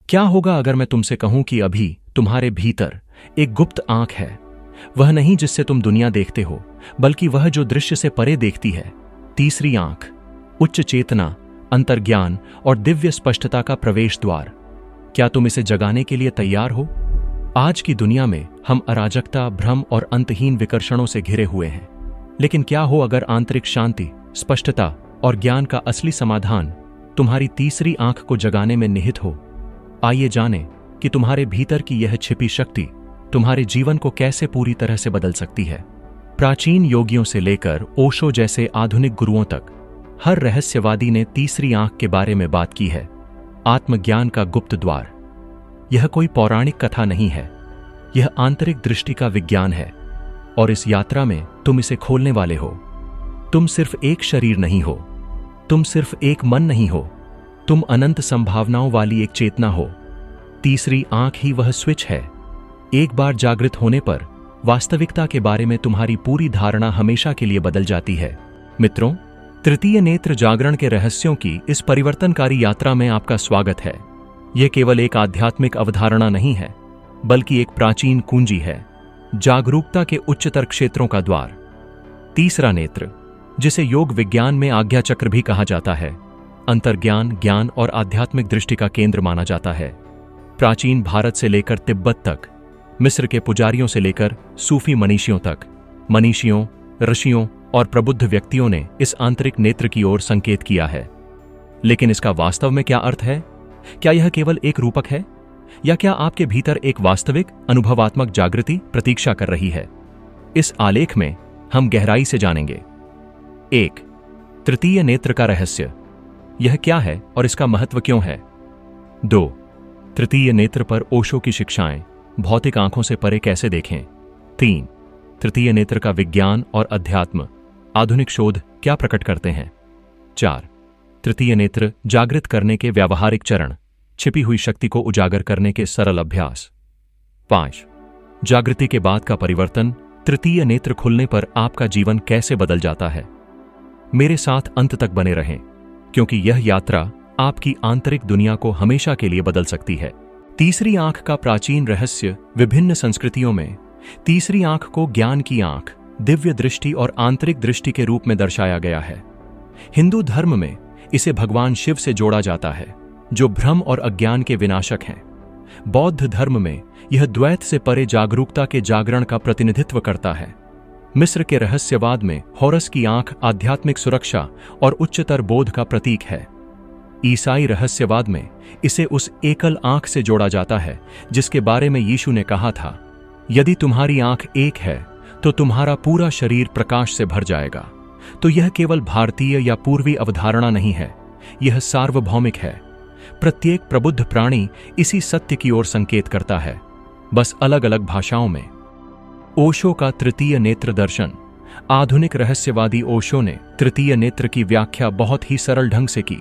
क्या होगा अगर मैं तुमसे कहूं कि अभी तुम्हारे भीतर एक गुप्त आंख है? वह नहीं जिससे तुम दुनिया देखते हो, बल्कि वह जो दृश्य से परे देखती है। तीसरी आंख, उच्च चेतना, अंतर्ज्ञान और दिव्य स्पष्टता का प्रवेश द्वार। क्या तुम इसे जगाने के लिए तैयार हो? आज की दुनिया में हम अराजकता, भ्रम और अंतहीन विकर्षणों से घिरे हुए हैं। लेकिन क्या हो अगर आंतरिक शांति, स्पष्टता और ज्ञान का असली समाधान तुम्हारी तीसरी आंख को जगाने में निहित हो? आइए जानें कि तुम्हारे भीतर की यह छिपी शक्ति तुम्हारे जीवन को कैसे पूरी तरह से बदल सकती है। प्राचीन योगियों से लेकर ओशो जैसे आधुनिक गुरुओं तक हर रहस्यवादी ने तीसरी आंख के बारे में बात की है। आत्मज्ञान का गुप्त द्वार। यह कोई पौराणिक कथा नहीं है, यह आंतरिक दृष्टि का विज्ञान है, और इस यात्रा में तुम इसे खोलने वाले हो। तुम सिर्फ एक शरीर नहीं हो, तुम सिर्फ एक मन नहीं हो, तुम अनंत संभावनाओं वाली एक चेतना हो। तीसरी आंख ही वह स्विच है। एक बार जागृत होने पर वास्तविकता के बारे में तुम्हारी पूरी धारणा हमेशा के लिए बदल जाती है। मित्रों, तृतीय नेत्र जागरण के रहस्यों की इस परिवर्तनकारी यात्रा में आपका स्वागत है। यह केवल एक आध्यात्मिक अवधारणा नहीं है, बल्कि एक प्राचीन कुंजी है, जागरूकता के उच्चतर क्षेत्रों का द्वार। तीसरा नेत्र, जिसे योग विज्ञान में आज्ञा चक्र भी कहा जाता है, अंतर्ज्ञान, ज्ञान और आध्यात्मिक दृष्टि का केंद्र माना जाता है। प्राचीन भारत से लेकर तिब्बत तक, मिस्र के पुजारियों से लेकर सूफी मनीषियों तक, मनीषियों, ऋषियों और प्रबुद्ध व्यक्तियों ने इस आंतरिक नेत्र की ओर संकेत किया है। लेकिन इसका वास्तव में क्या अर्थ है? क्या यह केवल एक रूपक है, या क्या आपके भीतर एक वास्तविक अनुभवात्मक जागृति प्रतीक्षा कर रही है? इस आलेख में हम गहराई से जानेंगे। 1. तृतीय नेत्र का रहस्य। यह क्या है और इसका महत्व क्यों है? 2. तृतीय नेत्र पर ओशो की शिक्षाएं, भौतिक आंखों से परे कैसे देखें? 3. तृतीय नेत्र का विज्ञान और अध्यात्म, आधुनिक शोध क्या प्रकट करते हैं? 4. तृतीय नेत्र जागृत करने के व्यावहारिक चरण, छिपी हुई शक्ति को उजागर करने के सरल अभ्यास। 5. जागृति के बाद का परिवर्तन, तृतीय नेत्र खुलने पर आपका जीवन कैसे बदल जाता है। मेरे साथ अंत तक बने रहें, क्योंकि यह यात्रा आपकी आंतरिक दुनिया को हमेशा के लिए बदल सकती है। तीसरी आंख का प्राचीन रहस्य। विभिन्न संस्कृतियों में तीसरी आंख को ज्ञान की आंख, दिव्य दृष्टि और आंतरिक दृष्टि के रूप में दर्शाया गया है। हिंदू धर्म में इसे भगवान शिव से जोड़ा जाता है, जो भ्रम और अज्ञान के विनाशक हैं। बौद्ध धर्म में यह द्वैत से परे जागरूकता के जागरण का प्रतिनिधित्व करता है। मिस्र के रहस्यवाद में होरस की आंख आध्यात्मिक सुरक्षा और उच्चतर बोध का प्रतीक है। ईसाई रहस्यवाद में इसे उस एकल आंख से जोड़ा जाता है जिसके बारे में यीशु ने कहा था, यदि तुम्हारी आंख एक है तो तुम्हारा पूरा शरीर प्रकाश से भर जाएगा। तो यह केवल भारतीय या पूर्वी अवधारणा नहीं है, यह सार्वभौमिक है। प्रत्येक प्रबुद्ध प्राणी इसी सत्य की ओर संकेत करता है, बस अलग अलग भाषाओं में। ओशो का तृतीय नेत्र दर्शन। आधुनिक रहस्यवादी ओशो ने तृतीय नेत्र की व्याख्या बहुत ही सरल ढंग से की।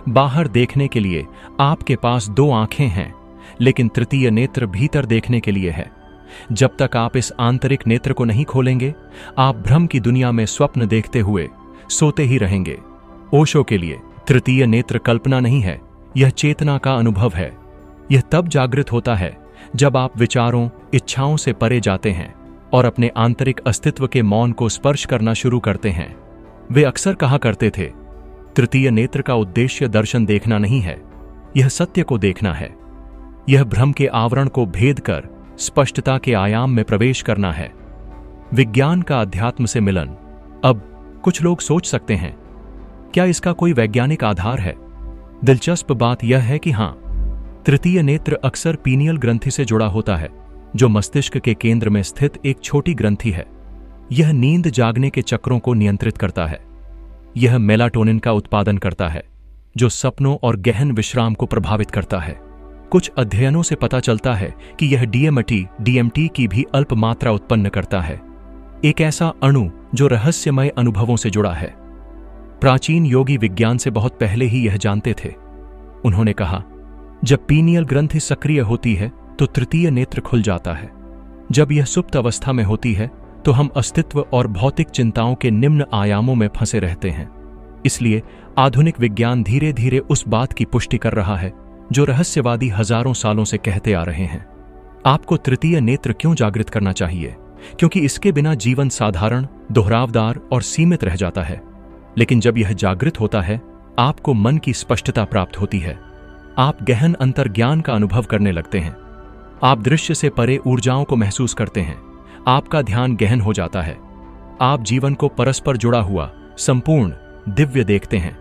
बाहर देखने के लिए आपके पास 2 आंखें हैं, लेकिन तृतीय नेत्र भीतर देखने के लिए है। जब तक आप इस आंतरिक नेत्र को नहीं खोलेंगे, आप भ्रम की दुनिया में स्वप्न देखते हुए सोते ही रहेंगे। ओशो के लिए तृतीय नेत्र कल्पना नहीं है, यह चेतना का अनुभव है। यह तब जागृत होता है जब आप विचारों, इच्छाओं से परे जाते हैं और अपने आंतरिक अस्तित्व के मौन को स्पर्श करना शुरू करते हैं। वे अक्सर कहा करते थे, तृतीय नेत्र का उद्देश्य दर्शन देखना नहीं है, यह सत्य को देखना है। यह भ्रम के आवरण को भेद कर स्पष्टता के आयाम में प्रवेश करना है। विज्ञान का अध्यात्म से मिलन। अब कुछ लोग सोच सकते हैं, क्या इसका कोई वैज्ञानिक आधार है? दिलचस्प बात यह है कि हां, तृतीय नेत्र अक्सर पीनियल ग्रंथि से जुड़ा होता है, जो मस्तिष्क के केंद्र में स्थित एक छोटी ग्रंथि है। यह नींद जागने के चक्रों को नियंत्रित करता है। यह मेलाटोनिन का उत्पादन करता है, जो सपनों और गहन विश्राम को प्रभावित करता है। कुछ अध्ययनों से पता चलता है कि यह डीएमटी की भी अल्प मात्रा उत्पन्न करता है, एक ऐसा अणु जो रहस्यमय अनुभवों से जुड़ा है। प्राचीन योगी विज्ञान से बहुत पहले ही यह जानते थे। उन्होंने कहा, जब पीनियल ग्रंथि सक्रिय होती है तो तृतीय नेत्र खुल जाता है। जब यह सुप्त अवस्था में होती है तो हम अस्तित्व और भौतिक चिंताओं के निम्न आयामों में फंसे रहते हैं। इसलिए आधुनिक विज्ञान धीरे धीरे उस बात की पुष्टि कर रहा है जो रहस्यवादी हजारों सालों से कहते आ रहे हैं। आपको तृतीय नेत्र क्यों जागृत करना चाहिए? क्योंकि इसके बिना जीवन साधारण, दोहरावदार और सीमित रह जाता है। लेकिन जब यह जागृत होता है, आपको मन की स्पष्टता प्राप्त होती है। आप गहन अंतर्ज्ञान का अनुभव करने लगते हैं। आप दृश्य से परे ऊर्जाओं को महसूस करते हैं। आपका ध्यान गहन हो जाता है। आप जीवन को परस्पर जुड़ा हुआ, संपूर्ण, दिव्य देखते हैं।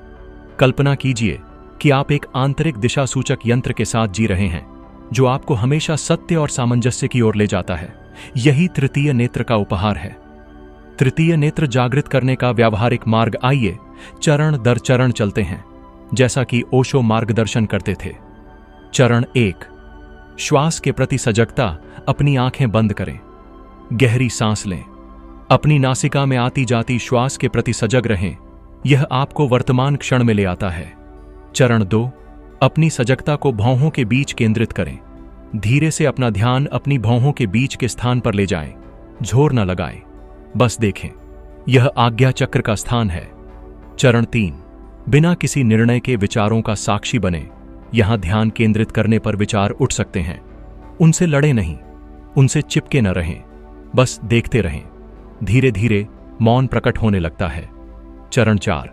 कल्पना कीजिए कि आप एक आंतरिक दिशा सूचक यंत्र के साथ जी रहे हैं, जो आपको हमेशा सत्य और सामंजस्य की ओर ले जाता है। यही तृतीय नेत्र का उपहार है। तृतीय नेत्र जागृत करने का व्यावहारिक मार्ग, आइए चरण दर चरण चलते हैं, जैसा कि ओशो मार्गदर्शन करते थे। चरण 1, श्वास के प्रति सजगता। अपनी आंखें बंद करें, गहरी सांस लें, अपनी नासिका में आती जाती श्वास के प्रति सजग रहें। यह आपको वर्तमान क्षण में ले आता है। चरण 2, अपनी सजगता को भौहों के बीच केंद्रित करें। धीरे से अपना ध्यान अपनी भौहों के बीच के स्थान पर ले जाएं। झोर न लगाएं, बस देखें। यह आज्ञा चक्र का स्थान है। चरण 3, बिना किसी निर्णय के विचारों का साक्षी बने। यहां ध्यान केंद्रित करने पर विचार उठ सकते हैं। उनसे लड़े नहीं, उनसे चिपके न रहें, बस देखते रहें। धीरे धीरे मौन प्रकट होने लगता है। चरण 4,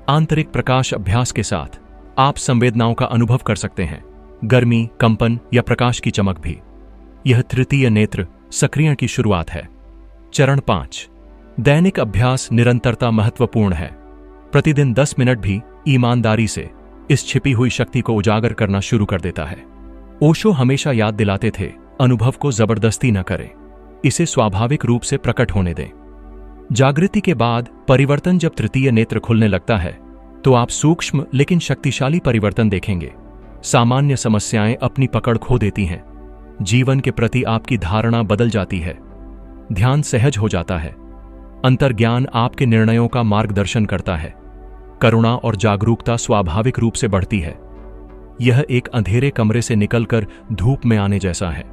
आंतरिक प्रकाश अभ्यास के साथ आप संवेदनाओं का अनुभव कर सकते हैं, गर्मी, कंपन या प्रकाश की चमक भी। यह तृतीय नेत्र सक्रियण की शुरुआत है। चरण 5, दैनिक अभ्यास निरंतरता महत्वपूर्ण है। प्रतिदिन 10 मिनट भी ईमानदारी से इस छिपी हुई शक्ति को उजागर करना शुरू कर देता है। ओशो हमेशा याद दिलाते थे, अनुभव को जबरदस्ती न करें, इसे स्वाभाविक रूप से प्रकट होने दें। जागृति के बाद परिवर्तन। जब तृतीय नेत्र खुलने लगता है तो आप सूक्ष्म लेकिन शक्तिशाली परिवर्तन देखेंगे। सामान्य समस्याएं अपनी पकड़ खो देती हैं। जीवन के प्रति आपकी धारणा बदल जाती है। ध्यान सहज हो जाता है। अंतर्ज्ञान आपके निर्णयों का मार्गदर्शन करता है। करुणा और जागरूकता स्वाभाविक रूप से बढ़ती है। यह एक अंधेरे कमरे से निकलकर धूप में आने जैसा है।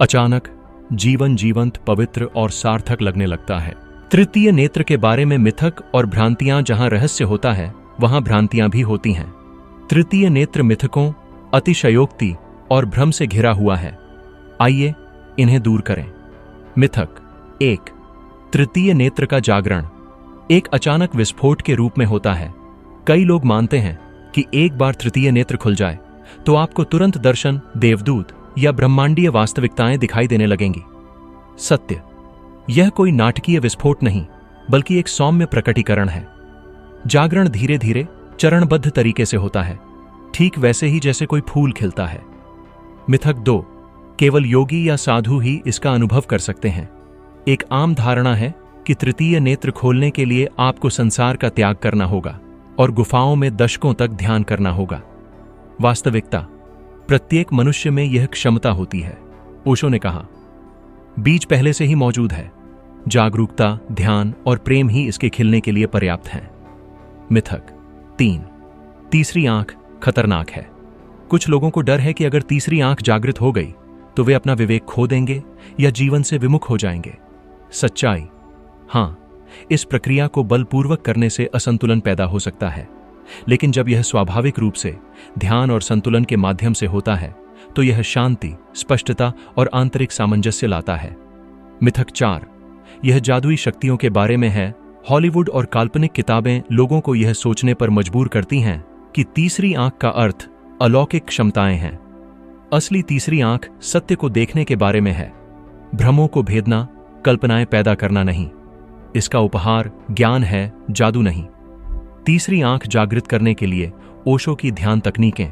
अचानक जीवन जीवंत, पवित्र और सार्थक लगने लगता है। तृतीय नेत्र के बारे में मिथक और भ्रांतियां। जहां रहस्य होता है, वहां भ्रांतियां भी होती हैं। तृतीय नेत्र मिथकों, अतिशयोक्ति और भ्रम से घिरा हुआ है। आइए इन्हें दूर करें। मिथक 1, तृतीय नेत्र का जागरण एक अचानक विस्फोट के रूप में होता है। कई लोग मानते हैं कि एक बार तृतीय नेत्र खुल जाए तो आपको तुरंत दर्शन, देवदूत या ब्रह्मांडीय वास्तविकताएं दिखाई देने लगेंगी। सत्य, यह कोई नाटकीय विस्फोट नहीं, बल्कि एक सौम्य प्रकटीकरण है। जागरण धीरे धीरे, चरणबद्ध तरीके से होता है, ठीक वैसे ही जैसे कोई फूल खिलता है। मिथक 2, केवल योगी या साधु ही इसका अनुभव कर सकते हैं। एक आम धारणा है कि तृतीय नेत्र खोलने के लिए आपको संसार का त्याग करना होगा और गुफाओं में दशकों तक ध्यान करना होगा। वास्तविकता, प्रत्येक मनुष्य में यह क्षमता होती है। ओशो ने कहा, बीज पहले से ही मौजूद है। जागरूकता, ध्यान और प्रेम ही इसके खिलने के लिए पर्याप्त हैं। मिथक 3, तीसरी आंख खतरनाक है। कुछ लोगों को डर है कि अगर तीसरी आंख जागृत हो गई तो वे अपना विवेक खो देंगे या जीवन से विमुख हो जाएंगे। सच्चाई, हां, इस प्रक्रिया को बलपूर्वक करने से असंतुलन पैदा हो सकता है, लेकिन जब यह स्वाभाविक रूप से ध्यान और संतुलन के माध्यम से होता है तो यह शांति, स्पष्टता और आंतरिक सामंजस्य लाता है। मिथक 4, यह जादुई शक्तियों के बारे में है। हॉलीवुड और काल्पनिक किताबें लोगों को यह सोचने पर मजबूर करती हैं कि तीसरी आंख का अर्थ अलौकिक क्षमताएं हैं। असली तीसरी आंख सत्य को देखने के बारे में है, भ्रमों को भेदना, कल्पनाएं पैदा करना नहीं। इसका उपहार ज्ञान है, जादू नहीं। तीसरी आंख जागृत करने के लिए ओशो की ध्यान तकनीकें।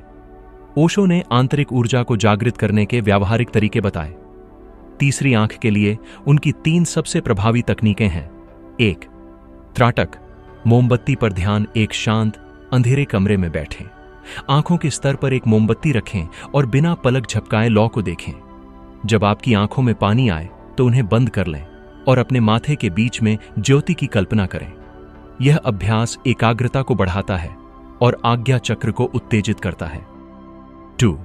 ओशो ने आंतरिक ऊर्जा को जागृत करने के व्यावहारिक तरीके बताए। तीसरी आंख के लिए उनकी 3 सबसे प्रभावी तकनीकें हैं। 1, त्राटक, मोमबत्ती पर ध्यान। एक शांत, अंधेरे कमरे में बैठें, आंखों के स्तर पर एक मोमबत्ती रखें और बिना पलक झपकाए लौ को देखें। जब आपकी आंखों में पानी आए तो उन्हें बंद कर लें और अपने माथे के बीच में ज्योति की कल्पना करें। यह अभ्यास एकाग्रता को बढ़ाता है और आज्ञा चक्र को उत्तेजित करता है। 2,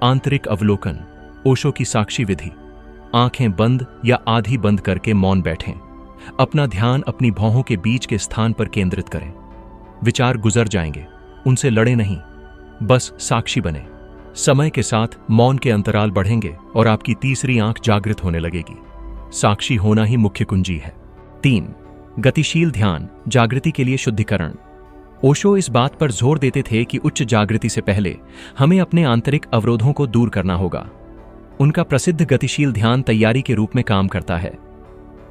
आंतरिक अवलोकन, ओशो की साक्षी विधि। आंखें बंद या आधी बंद करके मौन बैठें। अपना ध्यान अपनी भौहों के बीच के स्थान पर केंद्रित करें। विचार गुजर जाएंगे, उनसे लड़े नहीं, बस साक्षी बने। समय के साथ मौन के अंतराल बढ़ेंगे और आपकी तीसरी आंख जागृत होने लगेगी। साक्षी होना ही मुख्य कुंजी है। 3. गतिशील ध्यान, जागृति के लिए शुद्धिकरण। ओशो इस बात पर जोर देते थे कि उच्च जागृति से पहले हमें अपने आंतरिक अवरोधों को दूर करना होगा। उनका प्रसिद्ध गतिशील ध्यान तैयारी के रूप में काम करता है।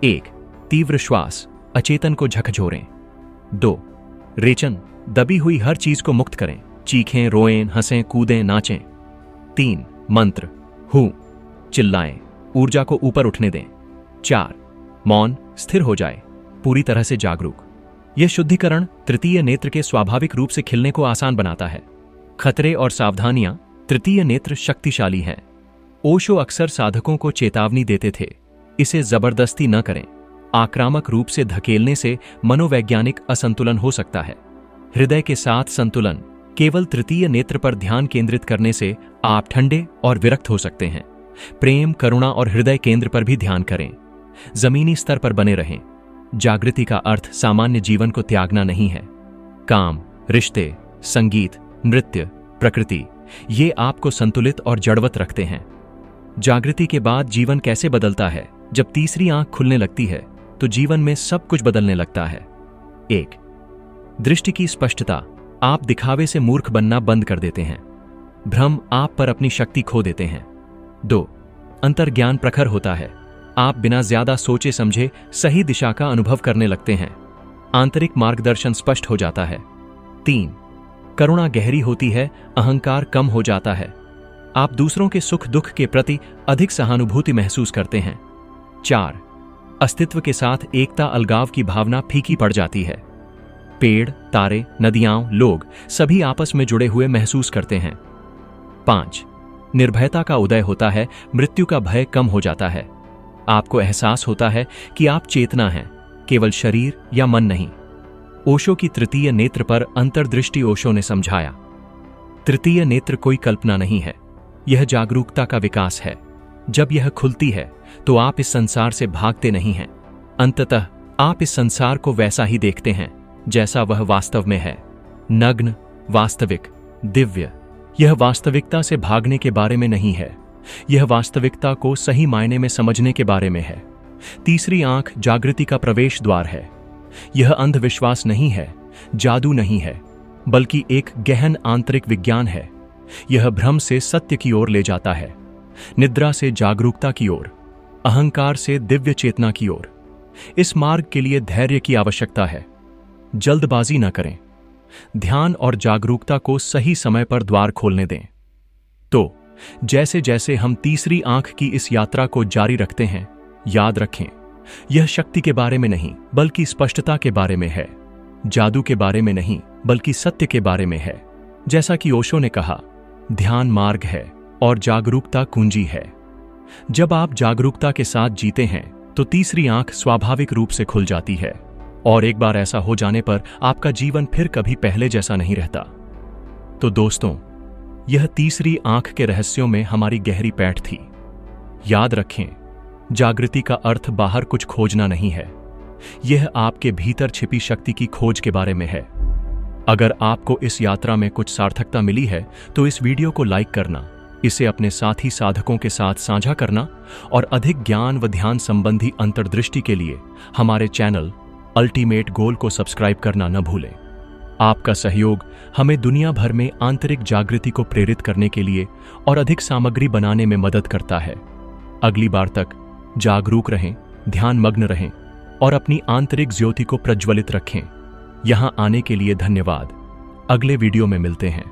1. तीव्र श्वास, अचेतन को झकझोरें। 2. रेचन, दबी हुई हर चीज को मुक्त करें, चीखें, रोएं, हंसें, कूदें, नाचें। 3. मंत्र, हूं, चिल्लाएं, ऊर्जा को ऊपर उठने दें। 4. मौन, स्थिर हो जाए, पूरी तरह से जागरूक। यह शुद्धिकरण तृतीय नेत्र के स्वाभाविक रूप से खिलने को आसान बनाता है। खतरे और सावधानियां, तृतीय नेत्र शक्तिशाली हैं। ओशो अक्सर साधकों को चेतावनी देते थे, इसे जबरदस्ती न करें। आक्रामक रूप से धकेलने से मनोवैज्ञानिक असंतुलन हो सकता है। हृदय के साथ संतुलन, केवल तृतीय नेत्र पर ध्यान केंद्रित करने से आप ठंडे और विरक्त हो सकते हैं। प्रेम, करुणा और हृदय केंद्र पर भी ध्यान करें। जमीनी स्तर पर बने रहें। जागृति का अर्थ सामान्य जीवन को त्यागना नहीं है। काम, रिश्ते, संगीत, नृत्य, प्रकृति, ये आपको संतुलित और जड़वत रखते हैं। जागृति के बाद जीवन कैसे बदलता है? जब तीसरी आंख खुलने लगती है तो जीवन में सब कुछ बदलने लगता है। 1. दृष्टि की स्पष्टता, आप दिखावे से मूर्ख बनना बंद कर देते हैं। भ्रम आप पर अपनी शक्ति खो देते हैं। 2. अंतर्ज्ञान प्रखर होता है, आप बिना ज्यादा सोचे समझे सही दिशा का अनुभव करने लगते हैं। आंतरिक मार्गदर्शन स्पष्ट हो जाता है। 3. करुणा गहरी होती है, अहंकार कम हो जाता है। आप दूसरों के सुख दुख के प्रति अधिक सहानुभूति महसूस करते हैं। 4. अस्तित्व के साथ एकता, अलगाव की भावना फीकी पड़ जाती है। पेड़, तारे, नदियां, लोग सभी आपस में जुड़े हुए महसूस करते हैं। 5. निर्भयता का उदय होता है, मृत्यु का भय कम हो जाता है। आपको एहसास होता है कि आप चेतना हैं, केवल शरीर या मन नहीं। ओशो की तृतीय नेत्र पर अंतर्दृष्टि ओशो ने समझाया। तृतीय नेत्र कोई कल्पना नहीं है, यह जागरूकता का विकास है। जब यह खुलती है तो आप इस संसार से भागते नहीं हैं। अंततः आप इस संसार को वैसा ही देखते हैं जैसा वह वास्तव में है, नग्न, वास्तविक, दिव्य। यह वास्तविकता से भागने के बारे में नहीं है, यह वास्तविकता को सही मायने में समझने के बारे में है। तीसरी आंख जागृति का प्रवेश द्वार है। यह अंधविश्वास नहीं है, जादू नहीं है, बल्कि एक गहन आंतरिक विज्ञान है। यह भ्रम से सत्य की ओर ले जाता है, निद्रा से जागरूकता की ओर, अहंकार से दिव्य चेतना की ओर। इस मार्ग के लिए धैर्य की आवश्यकता है। जल्दबाजी न करें, ध्यान और जागरूकता को सही समय पर द्वार खोलने दें। तो जैसे जैसे हम तीसरी आंख की इस यात्रा को जारी रखते हैं, याद रखें, यह शक्ति के बारे में नहीं बल्कि स्पष्टता के बारे में है। जादू के बारे में नहीं बल्कि सत्य के बारे में है। जैसा कि ओशो ने कहा, ध्यान मार्ग है और जागरूकता कुंजी है। जब आप जागरूकता के साथ जीते हैं तो तीसरी आंख स्वाभाविक रूप से खुल जाती है, और एक बार ऐसा हो जाने पर आपका जीवन फिर कभी पहले जैसा नहीं रहता। तो दोस्तों, यह तीसरी आंख के रहस्यों में हमारी गहरी पैठ थी। याद रखें, जागृति का अर्थ बाहर कुछ खोजना नहीं है, यह आपके भीतर छिपी शक्ति की खोज के बारे में है। अगर आपको इस यात्रा में कुछ सार्थकता मिली है तो इस वीडियो को लाइक करना, इसे अपने साथी साधकों के साथ साझा करना और अधिक ज्ञान व ध्यान संबंधी अंतर्दृष्टि के लिए हमारे चैनल अल्टीमेट गोल को सब्सक्राइब करना न भूलें। आपका सहयोग हमें दुनिया भर में आंतरिक जागृति को प्रेरित करने के लिए और अधिक सामग्री बनाने में मदद करता है। अगली बार तक जागरूक रहें, ध्यान मग्न रहें और अपनी आंतरिक ज्योति को प्रज्वलित रखें। यहां आने के लिए धन्यवाद। अगले वीडियो में मिलते हैं।